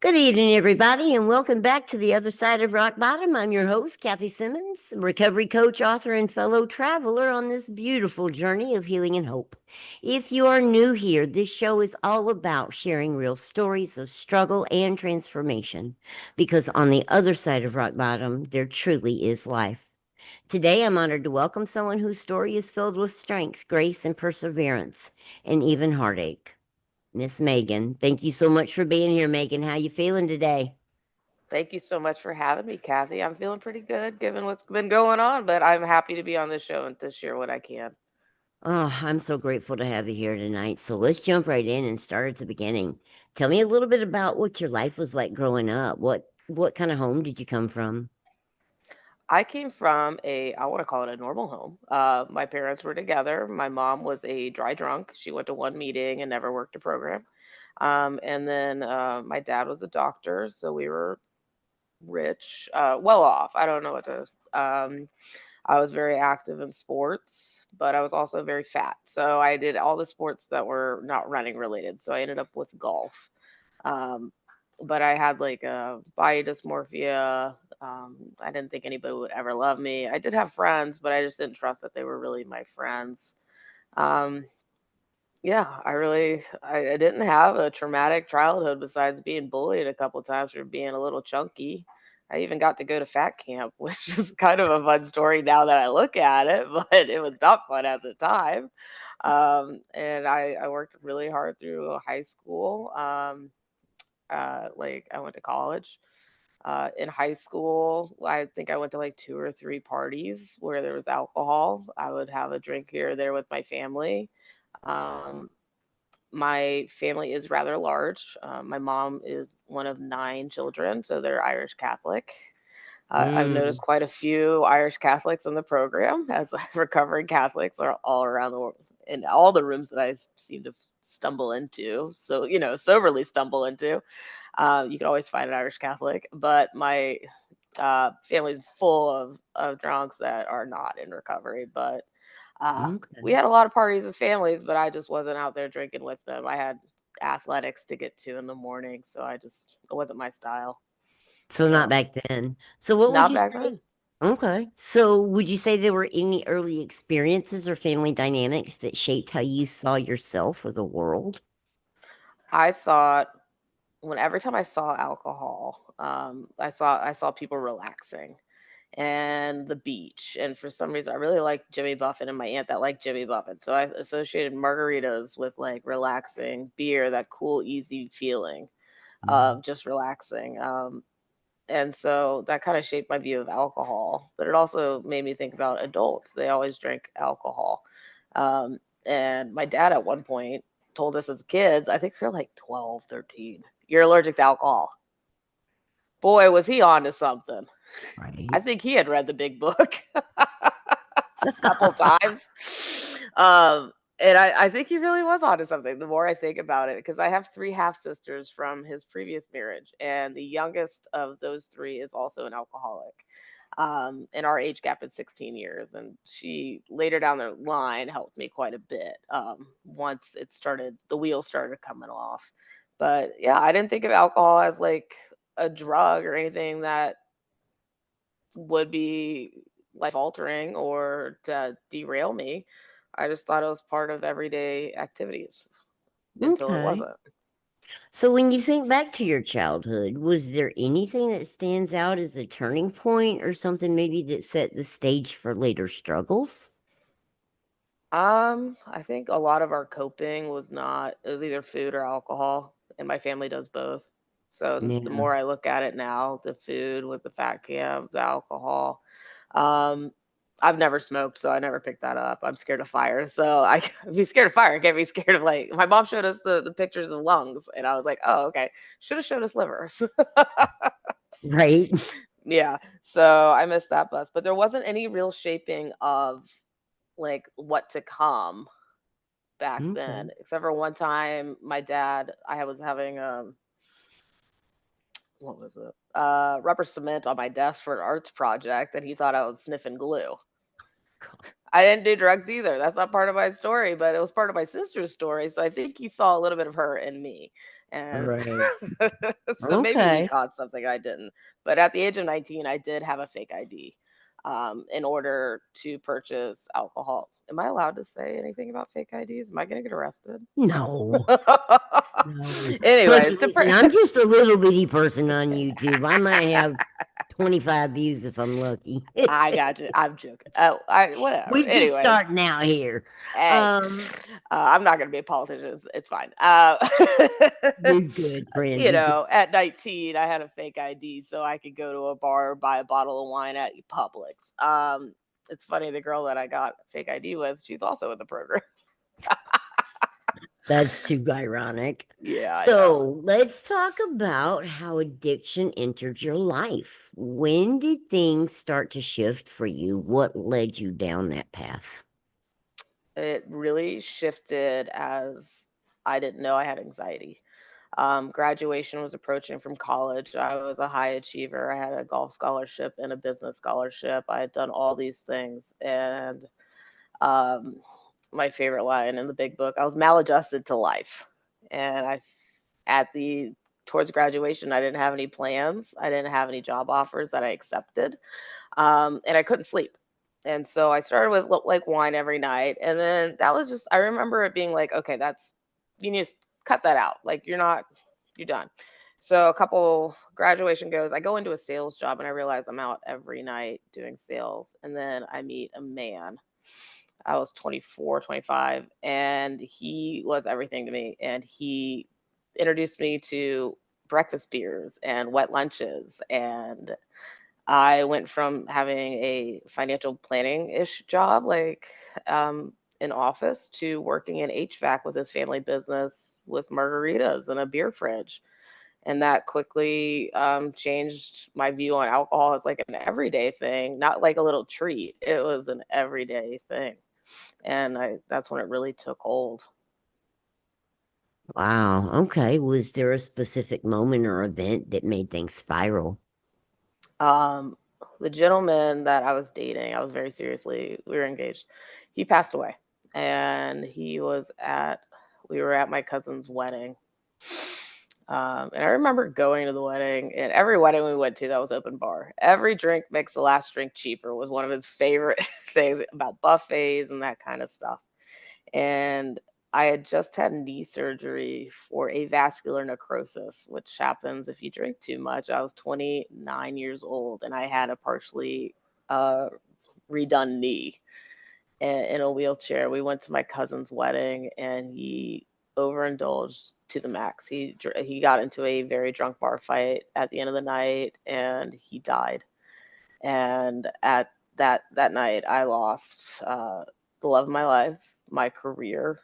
Good evening, everybody, and welcome back to the other side of Rock Bottom. I'm your host, Kathy Simmons, recovery coach, author, and fellow traveler on this beautiful journey of healing and hope. If you are new here, this show is all about sharing real stories of struggle and transformation because on the other side of Rock Bottom, there truly is life. Today, I'm honored to welcome someone whose story is filled with strength, grace, and perseverance, and even heartache. Miss Megan. Thank you so much for being here, Megan. How you feeling today? Thank you so much for having me, Kathy. I'm feeling pretty good given what's been going on, but I'm happy to be on this show and to share what I can. Oh, I'm so grateful to have you here tonight. So let's jump right in and start at the beginning. Tell me a little bit about what your life was like growing up. What kind of home did you come from? I came from I want to call it a normal home. My parents were together. My mom was a dry drunk. She went to one meeting and never worked a program. And then my dad was a doctor. So we were rich, well off. I don't know what to. I was very active in sports, but I was also very fat. So I did all the sports that were not running related. So I ended up with golf. Um, but I had like a body dysmorphia. I didn't think anybody would ever love me. I did have friends, but I just didn't trust that they were really my friends. Um, yeah, I didn't have a traumatic childhood besides being bullied a couple times for being a little chunky. I even got to go to fat camp, which is kind of a fun story now that I look at it, but it was not fun at the time. And I worked really hard through high school. Like I went to college. In high school, I think I went to like two or three parties where there was alcohol. I would have a drink here or there with my family. Um, my family is rather large. My mom is one of nine children, so they're Irish Catholic. I've noticed Mm, quite a few Irish Catholics in the program, as recovering Catholics are all around the world, in all the rooms that I seem to stumble into. So, soberly stumble into. You can always find an Irish Catholic, but my family's full of drunks that are not in recovery. But we okay. had a lot of parties as families, but I just wasn't out there drinking with them. I had athletics to get to in the morning, so it wasn't my style. So not So back then. So what would not you back then. say? Okay. So would you say there were any early experiences or family dynamics that shaped how you saw yourself or the world? I thought when every time I saw alcohol, I saw people relaxing and the beach. And for some reason, I really liked Jimmy Buffett and my aunt that liked Jimmy Buffett. So I associated margaritas with like relaxing beer, that cool, easy feeling Mhm. of just relaxing. And so that kind of shaped my view of alcohol. But it also made me think about adults. They always drink alcohol. Um, and my dad at one point told us as kids, I think we were like 12, 13, you're allergic to alcohol. Boy, was he on to something. I Right. think he had read the big book a couple times. Um, and I think he really was onto something the more I think about it, because I have three half sisters from his previous marriage, and the youngest of those three is also an alcoholic. And our age gap is 16 years, and she later down the line helped me quite a bit. Once the wheels started coming off. But yeah, I didn't think of alcohol as like a drug or anything that would be life altering or to derail me. I just thought it was part of everyday activities until it Okay. wasn't. So when you think back to your childhood, was there anything that stands out as a turning point or something maybe that set the stage for later struggles? I think a lot of our coping it was either food or alcohol, and my family does both. So the Yeah. more I look at it now, the food with the fat camp, the alcohol. Um, I've never smoked, so I never picked that up. I'm scared of fire, so I can't be scared of fire. I can't be scared of like my mom showed us the pictures of lungs, and I was like, oh okay, should have showed us livers. Right. Yeah, so I missed that bus, but there wasn't any real shaping of like what to come back Okay. then, except for one time my dad, I was having what was it? Rubber cement on my desk for an arts project, and he thought I was sniffing glue. I didn't do drugs either. That's not part of my story, but it was part of my sister's story. So I think he saw a little bit of her in me. And Right. so maybe he Okay. caused something I didn't. But at the age of 19, I did have a fake ID in order to purchase alcohol. Am I allowed to say anything about fake IDs? Am I going to get arrested? No. No. Look, Anyways, listen, I'm just a little bitty person on YouTube. I might have 25 views if I'm lucky. I got you. I'm joking. Oh, I whatever. We just Anyways, starting out here. hey, Um, I'm not going to be a politician. It's fine. you're good, friend. You You're good. know, at 19, I had a fake ID so I could go to a bar, buy a bottle of wine at Publix. It's funny, the girl that I got fake ID with, she's also in the program. That's too ironic. Yeah, I know. So let's talk about how addiction entered your life. When did things start to shift for you? What led you down that path? It really shifted as I didn't know I had anxiety. Graduation was approaching from college. I was a high achiever. I had a golf scholarship and a business scholarship. I had done all these things. And um, my favorite line in the big book, I was maladjusted to life. And at the, towards graduation, I didn't have any plans. I didn't have any job offers that I accepted. And I couldn't sleep. And so I started with like wine every night. And then that was just, I remember it being like, okay, that's, you need to cut that out. Like, you're done. So a couple graduation goes, I go into a sales job and I realize I'm out every night doing sales. And then I meet a man. I was 24, 25, and he was everything to me. And he introduced me to breakfast beers and wet lunches. And I went from having a financial planning ish job, like in office, to working in HVAC with his family business with margaritas and a beer fridge. And that quickly changed my view on alcohol as like an everyday thing, not like a little treat. It was an everyday thing. And that's when it really took hold. Wow. Okay. Was there a specific moment or event that made things spiral? Um, the gentleman that I was dating, I was very seriously, we were engaged. He passed away, and we were at my cousin's wedding. And I remember going to the wedding, and every wedding we went to that was open bar. Every drink makes the last drink cheaper was one of his favorite things about buffets and that kind of stuff. And I had just had knee surgery for avascular necrosis, which happens if you drink too much. I was 29 years old and I had a partially uh, redone knee in a wheelchair. We went to my cousin's wedding and he overindulged to the max. He got into a very drunk bar fight at the end of the night and he died. And at that night, I lost the love of my life, my career,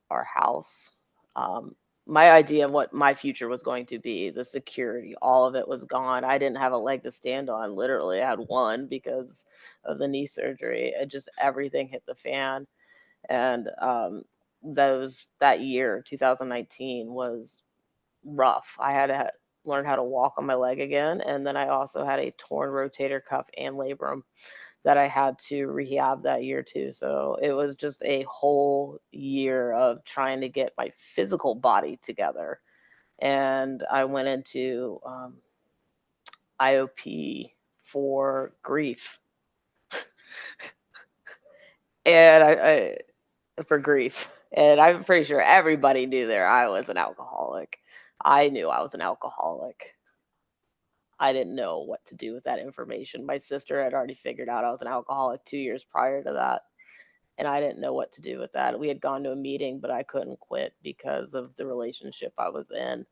our house, um, my idea of what my future was going to be, the security, all of it was gone. I didn't have a leg to stand on. Literally, I had one because of the knee surgery. It just everything hit the fan, and that year, 2019, was rough. I had to learn how to walk on my leg again, and then I also had a torn rotator cuff and labrum that I had to rehab that year too. So it was just a whole year of trying to get my physical body together. And I went into IOP for grief, and for grief. And I'm pretty sure everybody knew there I was an alcoholic. I knew I was an alcoholic. I didn't know what to do with that information. My sister had already figured out I was an alcoholic 2 years prior to that, and I didn't know what to do with that. We had gone to a meeting, but I couldn't quit because of the relationship I was in.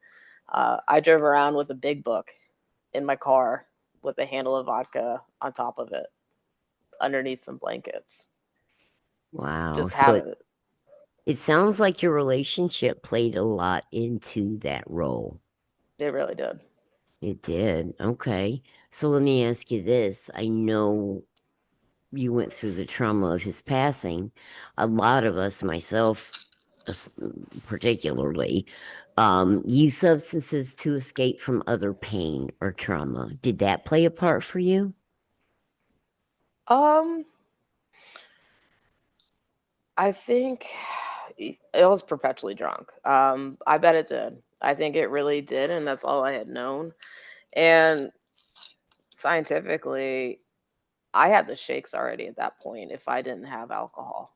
I drove around with a big book in my car with a handle of vodka on top of it, underneath some blankets. Wow. Just So having it's it sounds like your relationship played a lot into that role. it really did. It did. Okay. So let me ask you this. I know you went through the trauma of his passing. A lot of us, myself particularly, use substances to escape from other pain or trauma. Did that play a part for you? Um, I think I was perpetually drunk. I bet it did. I think it really did, and that's all I had known. And scientifically, I had the shakes already at that point if I didn't have alcohol.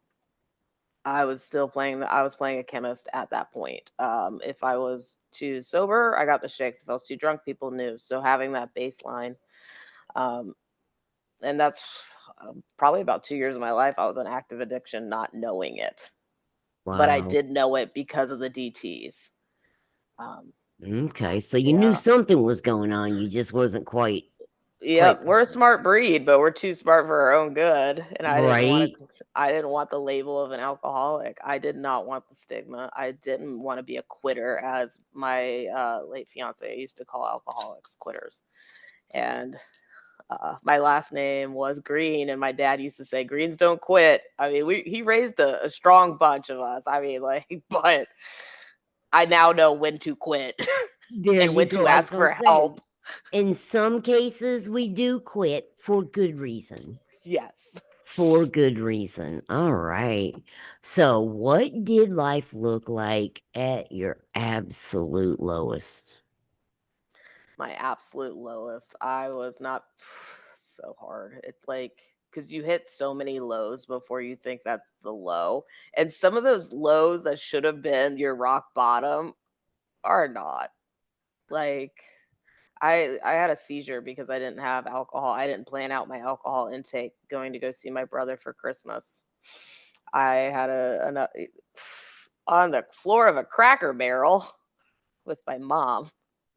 I was playing a chemist at that point. If I was too sober, I got the shakes. If I was too drunk, people knew. So having that baseline, um, and that's probably about 2 years of my life, I was in active addiction, not knowing it. But I Wow. did know it because of the DTs. Um, Okay. So you knew yeah. something was going on. You just wasn't quite Yep, we're a smart breed, but we're too smart for our own good. And right. I didn't want the label of an alcoholic. I did not want the stigma. I didn't want to be a quitter, as my late fiance used to call alcoholics, quitters. And my last name was Green, and my dad used to say Greens don't quit. I mean, he raised a strong bunch of us. I mean, like, but I now know when to quit There and you when go. to I was ask gonna for say, help. in some cases we do quit for good reason. Yes. For good reason. All right. So what did life look like at your absolute lowest? My absolute lowest. I was not so hard. It's like because you hit so many lows before you think that's the low. And some of those lows that should have been your rock bottom are not. Like I had a seizure because I didn't have alcohol. I didn't plan out my alcohol intake going to go see my brother for Christmas. I had on the floor of a Cracker Barrel with my mom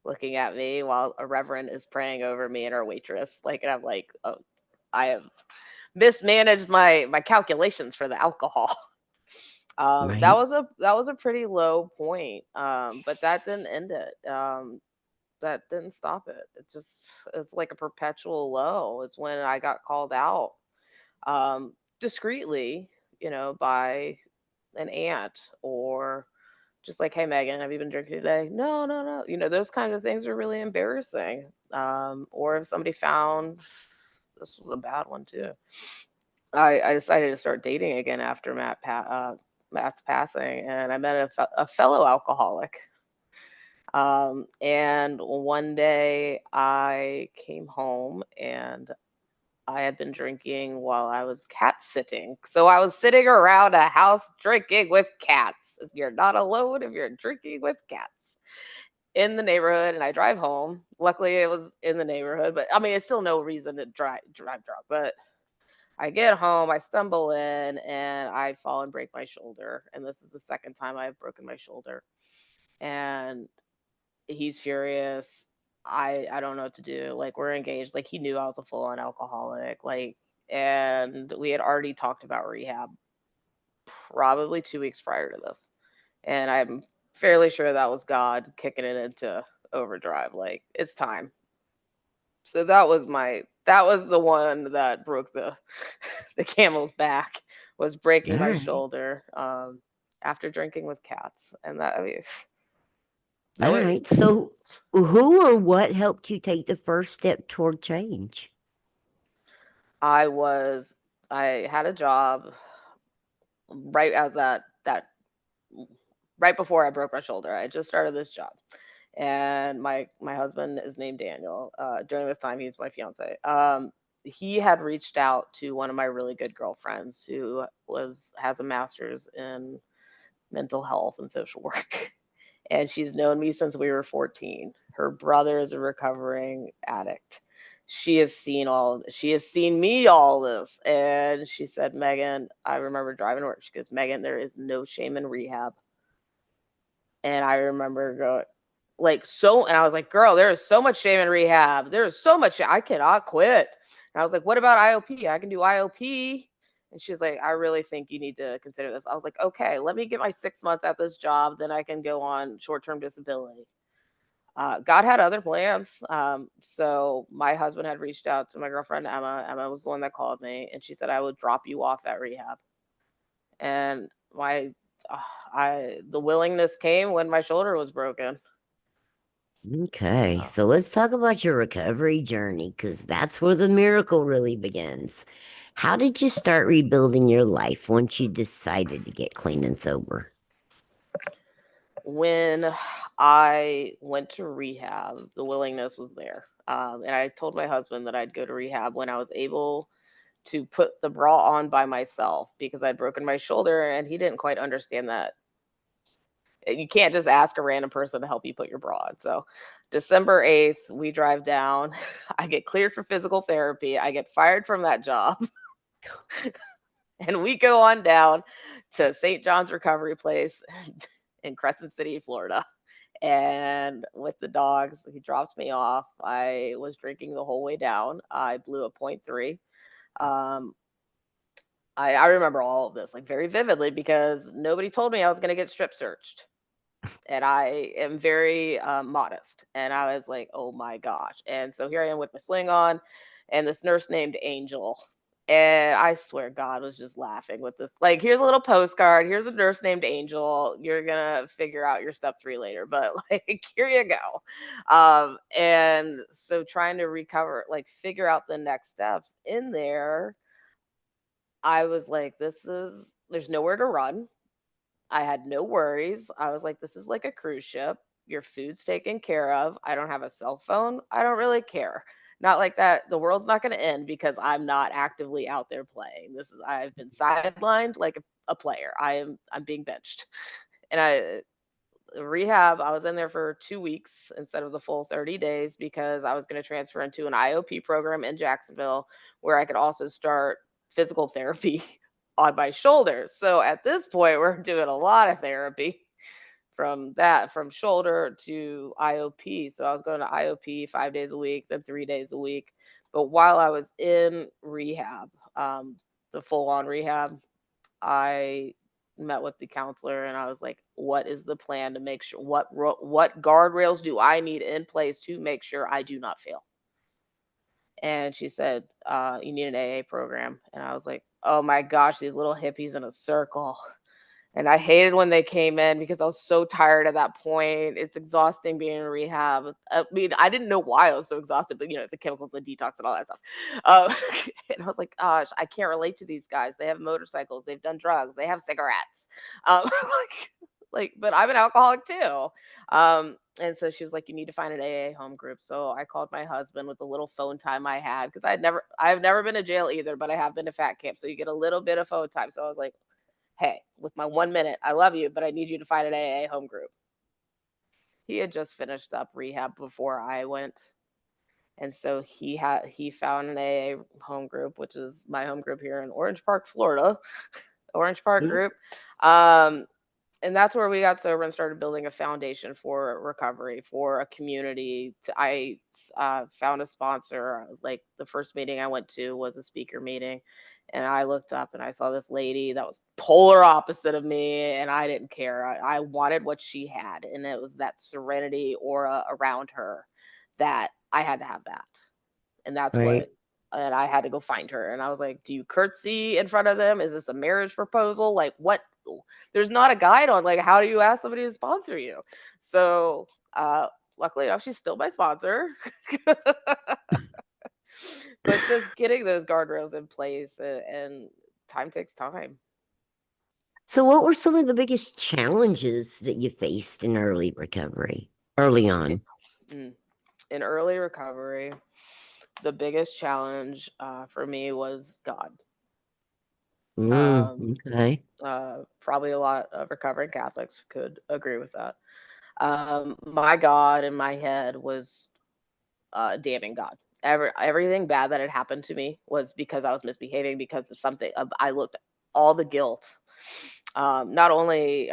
looking at me while a reverend is praying over me and our waitress. Like, and I'm like, oh, I have mismanaged my calculations for the alcohol. Right. That was a pretty low point, but that didn't end it. That didn't stop it. It's like a perpetual low. It's when I got called out, discreetly, by an aunt, or just like, "Hey, Megan, have you been drinking today?" "No, no, no." Those kinds of things are really embarrassing. Or if somebody found, this was a bad one too. I decided to start dating again after Matt's passing, and I met a fellow alcoholic. And one day I came home and I had been drinking while I was cat sitting. So I was sitting around a house drinking with cats. You're not alone if you're drinking with cats in the neighborhood. And I drive home. Luckily, it was in the neighborhood, but I mean, it's still no reason to drive drunk. But I get home, I stumble in, and I fall and break my shoulder. And this is the second time I've broken my shoulder. And he's furious. I don't know what to do. Like, we're engaged. Like, he knew I was a full on alcoholic. Like, and we had already talked about rehab probably 2 weeks prior to this. And I'm fairly sure that was God kicking it into overdrive. Like, it's time. So that was the one that broke the the camel's back, was breaking All my right. shoulder, after drinking with cats. And that, I mean, that All was right. So who or what helped you take the first step toward change? I was I had a job right as that right before I broke my shoulder. I just started this job. And my husband is named Daniel. During this time, he's my fiance. He had reached out to one of my really good girlfriends who was has a master's in mental health and social work. And she's known me since we were 14. Her brother is a recovering addict. She has seen me all this. And she said, "Megan," I remember driving to work. She goes, "Megan, there is no shame in rehab." And I remember going, and I was like, "Girl, there is so much shame in rehab. There is so much I cannot quit." And I was like, "What about IOP? I can do IOP." And she's like, "I really think you need to consider this." I was like, "Okay, let me get my 6 months at this job, then I can go on short-term disability." God had other plans. So my husband had reached out to my girlfriend Emma. Emma was the one that called me, and she said, "I would drop you off at rehab." And I the willingness came when my shoulder was broken. Okay. So So let's talk about your recovery journey because that's where the miracle really begins. How did you start rebuilding your life once you decided to get clean and sober? when I went to rehab. The willingness was there. And I told my husband that I'd go to rehab when I was able to put the bra on by myself because I'd broken my shoulder, and he didn't quite understand that you can't just ask a random person to help you put your bra on. So December 8th, we drive down. I get cleared for physical therapy. I get fired from that job. And we go on down to St. John's Recovery Place in Crescent City, Florida. And with the dogs, he drops me off. I was drinking the whole way down. I blew a point 0.3. Um, I remember all of this like very vividly because nobody told me I was going to get strip searched. And I am very modest. And I was like, oh my gosh. And so here I am with my sling on and this nurse named Angel. And I swear God was just laughing with this. Like, here's a little postcard. Here's a nurse named Angel. You're going to figure out your step 3 later. But like, here you go. And so trying to recover, like, figure out the next steps in there, I was like, there's nowhere to run. I had no worries. I was like, this is like a cruise ship. Your food's taken care of. I don't have a cell phone. I don't really care. Not like that. The world's not going to end because I'm not actively out there playing. I've been sidelined like a player. I'm being benched. And rehab, I was in there for 2 weeks instead of the full 30 days because I was going to transfer into an IOP program in Jacksonville where I could also start physical therapy on my shoulders. So at this point, we're doing a lot of therapy from shoulder to IOP. So I was going to IOP 5 days a week, then 3 days a week. But while I was in rehab, the full on rehab, I met with the counselor and I was like, what is the plan to make sure what guardrails do I need in place to make sure I do not fail? And she said, you need an AA program. And I was like, oh my gosh, these little hippies in a circle. And I hated when they came in because I was so tired at that point. It's exhausting being in rehab. I mean, I didn't know why I was so exhausted, but the chemicals, the detox, and all that stuff. Uh, and I was like, gosh, I can't relate to these guys. They have motorcycles, they've done drugs, they have cigarettes. But I'm an alcoholic too. And so she was like, you need to find an AA home group. So I called my husband with the little phone time I had because I've never been to jail either, but I have been to fat camp. So you get a little bit of phone time. So I was like, hey, with my 1 minute, I love you, but I need you to find an AA home group. He had just finished up rehab before I went. And so he found an AA home group, which is my home group here in Orange Park, Florida. Orange Park Mm. group. And that's where we got sober and started building a foundation for recovery, for a community. I found a sponsor. Like the first meeting I went to was a speaker meeting, and I looked up and I saw this lady that was polar opposite of me, and I didn't care. I wanted what she had, and it was that serenity aura around her that I had to have that. And that's Right. what and I had to go find her. And I was like, do you curtsy in front of them? Is this a marriage proposal? Like, what? There's not a guide on like how do you ask somebody to sponsor you? So luckily enough, she's still my sponsor. But just getting those guardrails in place, and time takes time. So, what were some of the biggest challenges that you faced in early recovery, early on? Mm. In early recovery, the biggest challenge for me was God. Mm, Um, okay. Probably a lot of recovering Catholics could agree with that. My God in my head was damning God. Everything bad that had happened to me was because I was misbehaving because of something. I looked all the guilt. Not only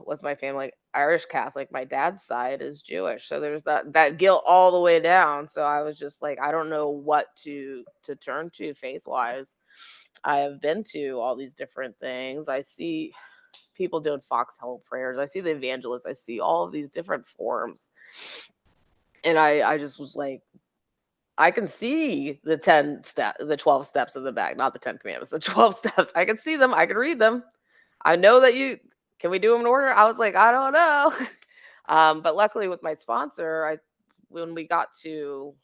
was my family Irish Catholic, my dad's side is Jewish, so there's that guilt all the way down. So I was just like, I don't know what to turn to faith wise. I have been to all these different things. I see people doing foxhole prayers. I see the evangelists. I see all of these different forms. And I just was like, I can see the 12 steps in the back, not the 10 commandments, the 12 steps. I can see them. I can read them. I know that can we do them in order? I was like, I don't know. But luckily with my sponsor, when we got to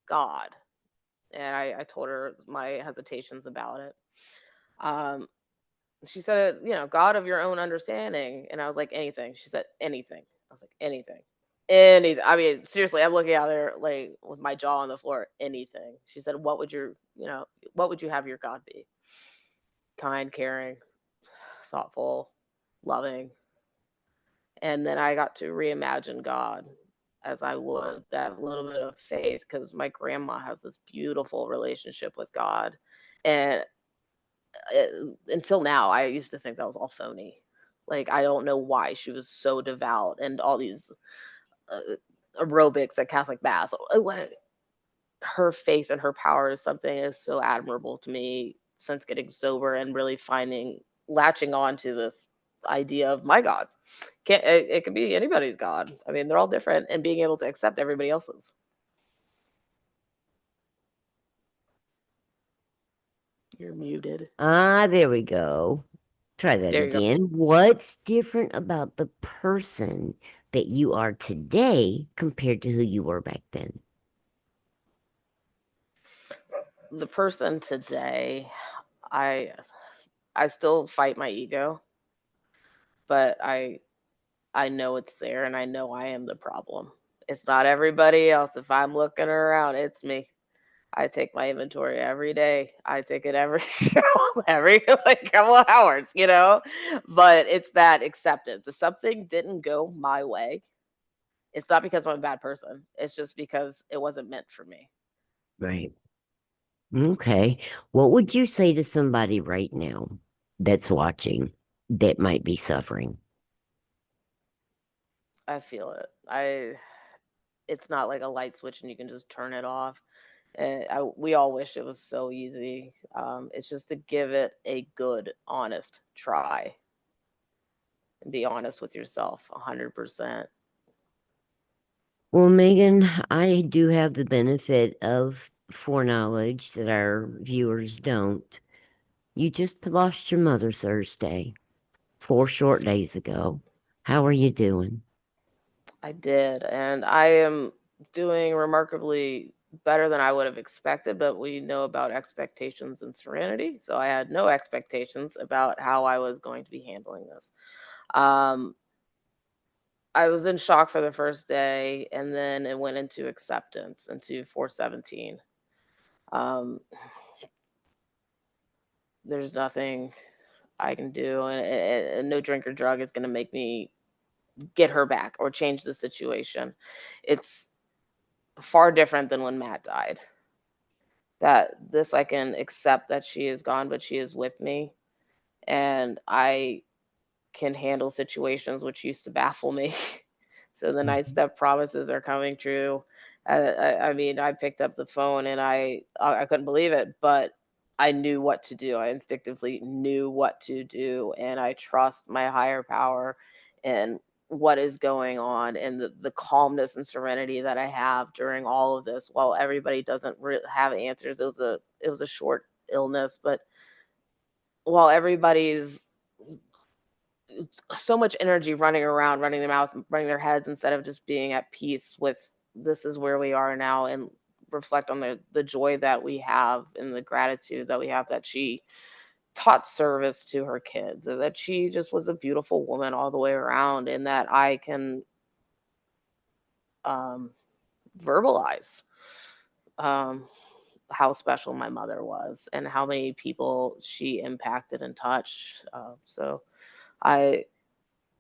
God, and I told her my hesitations about it. She said, God of your own understanding. And I was like, anything. She said, anything. I was like, anything. Anything. I mean, seriously, I'm looking out there like with my jaw on the floor. Anything. She said, what would what would you have your God be? Kind, caring, thoughtful, loving. And then I got to reimagine God as I would that little bit of faith, because my grandma has this beautiful relationship with God. And until now, I used to think that was all phony. Like, I don't know why she was so devout and all these uh, aerobics at Catholic Mass. Her faith and her power is something that's so admirable to me since getting sober and really latching on to this idea of my God. It could be anybody's God. I mean, they're all different, and being able to accept everybody else's. You're muted. Ah, there we go. Try that There you go. again. What's different about the person that you are today compared to who you were back then? The person today, I I still fight my ego, but I know it's there, and I know I am the problem. It's not everybody else. If I'm looking around, it's me. I take my inventory every day. I take it every every like couple of hours, you know? But it's that acceptance. If something didn't go my way, it's not because I'm a bad person. It's just because it wasn't meant for me. Right. Okay. What would you say to somebody right now that's watching that might be suffering? I feel it. I It's not like a light switch and you can just turn it off. And we all wish it was so easy. It's just to give it a good, honest try and be honest with yourself 100%. Well, Megan, I do have the benefit of foreknowledge that our viewers don't. You just lost your mother Thursday, 4 short days ago. How are you doing? I did, and I am doing remarkably better than I would have expected, but we know about expectations and serenity, so I had no expectations about how I was going to be handling this. Um, I was in shock for the first day, and then it went into acceptance, into 417. Um, there's nothing I can do, and no drink or drug is going to make me get her back or change the situation. It's far different than when Matt died. That this I can accept that she is gone, but she is with me, and I can handle situations which used to baffle me. So the night Mhm. step promises are coming true. I mean, I picked up the phone and I couldn't believe it, but I knew what to do. I instinctively knew what to do, and I trust my higher power and what is going on, and the calmness and serenity that I have during all of this. While everybody doesn't have answers, it was a short illness, but while everybody's so much energy running around, running their mouth, running their heads instead of just being at peace with this is where we are now, and reflect on the joy that we have and the gratitude that we have that she taught service to her kids, and that she just was a beautiful woman all the way around, and that I can um, verbalize um, how special my mother was and how many people she impacted and touched. So I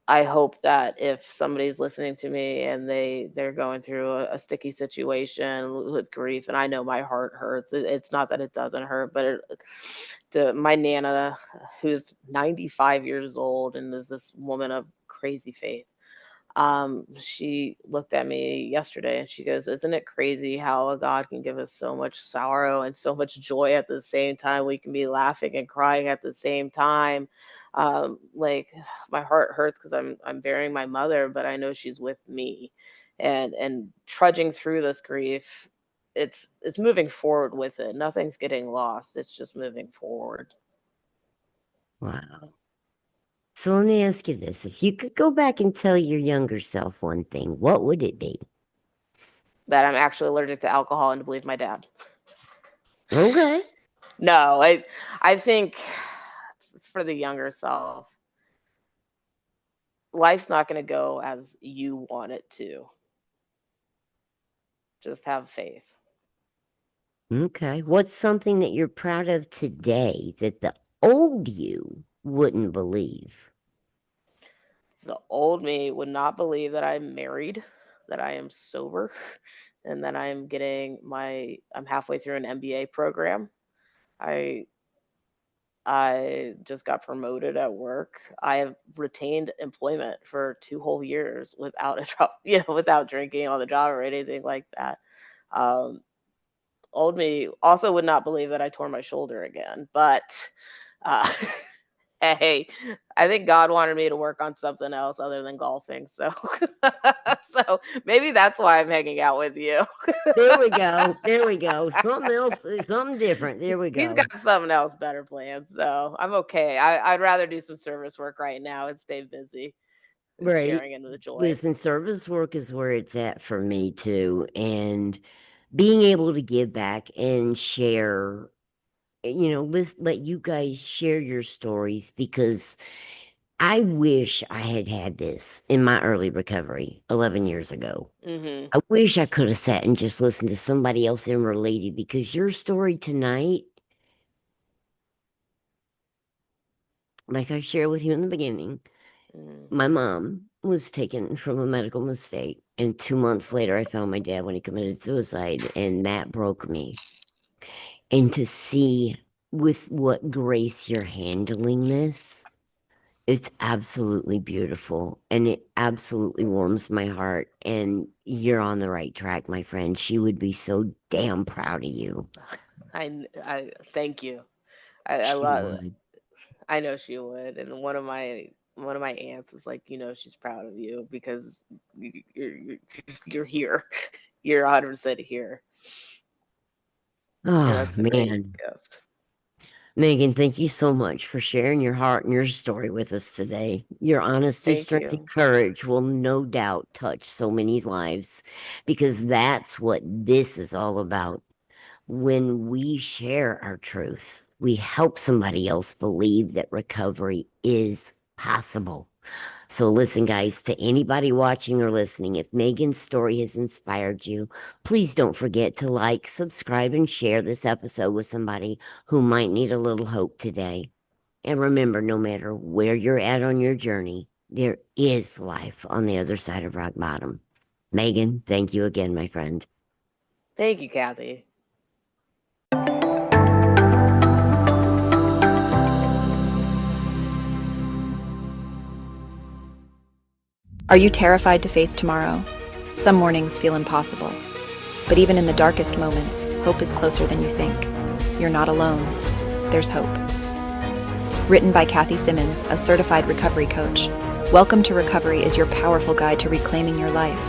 I hope that if somebody's listening to me and they're going through a sticky situation with grief, and I know my heart hurts. It's not that it doesn't hurt, but my nana, who's 95 years old and is this woman of crazy faith, she looked at me yesterday and she goes, "Isn't it crazy how a God can give us so much sorrow and so much joy at the same time? We can be laughing and crying at the same time." Like, my heart hurts because I'm burying my mother, but I know she's with me, and trudging through this grief. It's moving forward with it. Nothing's getting lost. It's just moving forward. Wow. So let me ask you this. If you could go back and tell your younger self one thing, what would it be? That I'm actually allergic to alcohol and to believe my dad. Okay. No, I think for the younger self, life's not going to go as you want it to. Just have faith. Okay. What's something that you're proud of today that the old you wouldn't believe? The old me would not believe that I'm married, that I am sober, and that I'm halfway through an MBA program. I I just got promoted at work. I have retained employment for 2 whole years without a job, without drinking on the job or anything like that. Um, Old me also would not believe that I tore my shoulder again, but, uh, hey, I think God wanted me to work on something else other than golfing, so so maybe that's why I'm hanging out with you. There we go. There we go. Something else, something different. There we He's got go. something else better planned, so I'm okay. I'd rather do some service work right now and stay busy and Right. sharing in the joy. Listen, service work is where it's at for me too. And being able to give back and share, let you guys share your stories because I wish I had had this in my early recovery 11 years ago. Mhm. I wish I could have sat and just listened to somebody else and related because your story tonight, like I shared with you in the beginning, Mhm. my mom was taken from a medical mistake. And 2 months later, I found my dad when he committed suicide, and that broke me. And to see with what grace you're handling this, it's absolutely beautiful and it absolutely warms my heart. And you're on the right track, my friend. She would be so damn proud of you. I thank you. I She love would. I know she would, and one of my aunts was like, she's proud of you because you're you're here. You're 100% here, and Oh, that's the greatest man. gift. Megan, thank you so much for sharing your heart and your story with us today. Your honesty, Thank strength, and you. courage will no doubt touch so many lives because that's what this is all about. When we share our truth, we help somebody else believe that recovery is possible. So, listen, guys, to anybody watching or listening, if Megan's story has inspired you, please don't forget to like, subscribe, and share this episode with somebody who might need a little hope today. And remember, no matter where you're at on your journey, there is life on the other side of rock bottom. Megan, thank you again, my friend. Thank you, Kathy. Are you terrified to face tomorrow? Some mornings feel impossible. But even in the darkest moments, hope is closer than you think. You're not alone. There's hope. Written by Kathy Simmons, a certified recovery coach, Welcome to Recovery is your powerful guide to reclaiming your life.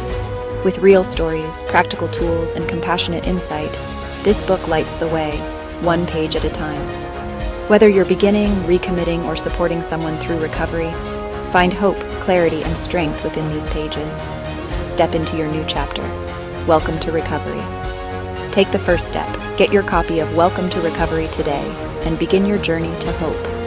With real stories, practical tools, and compassionate insight, this book lights the way, one page at a time. Whether you're beginning, recommitting, or supporting someone through recovery, find hope, clarity, and strength within these pages. Step into your new chapter. Welcome to Recovery. Take the first step. Get your copy of Welcome to Recovery today and begin your journey to hope.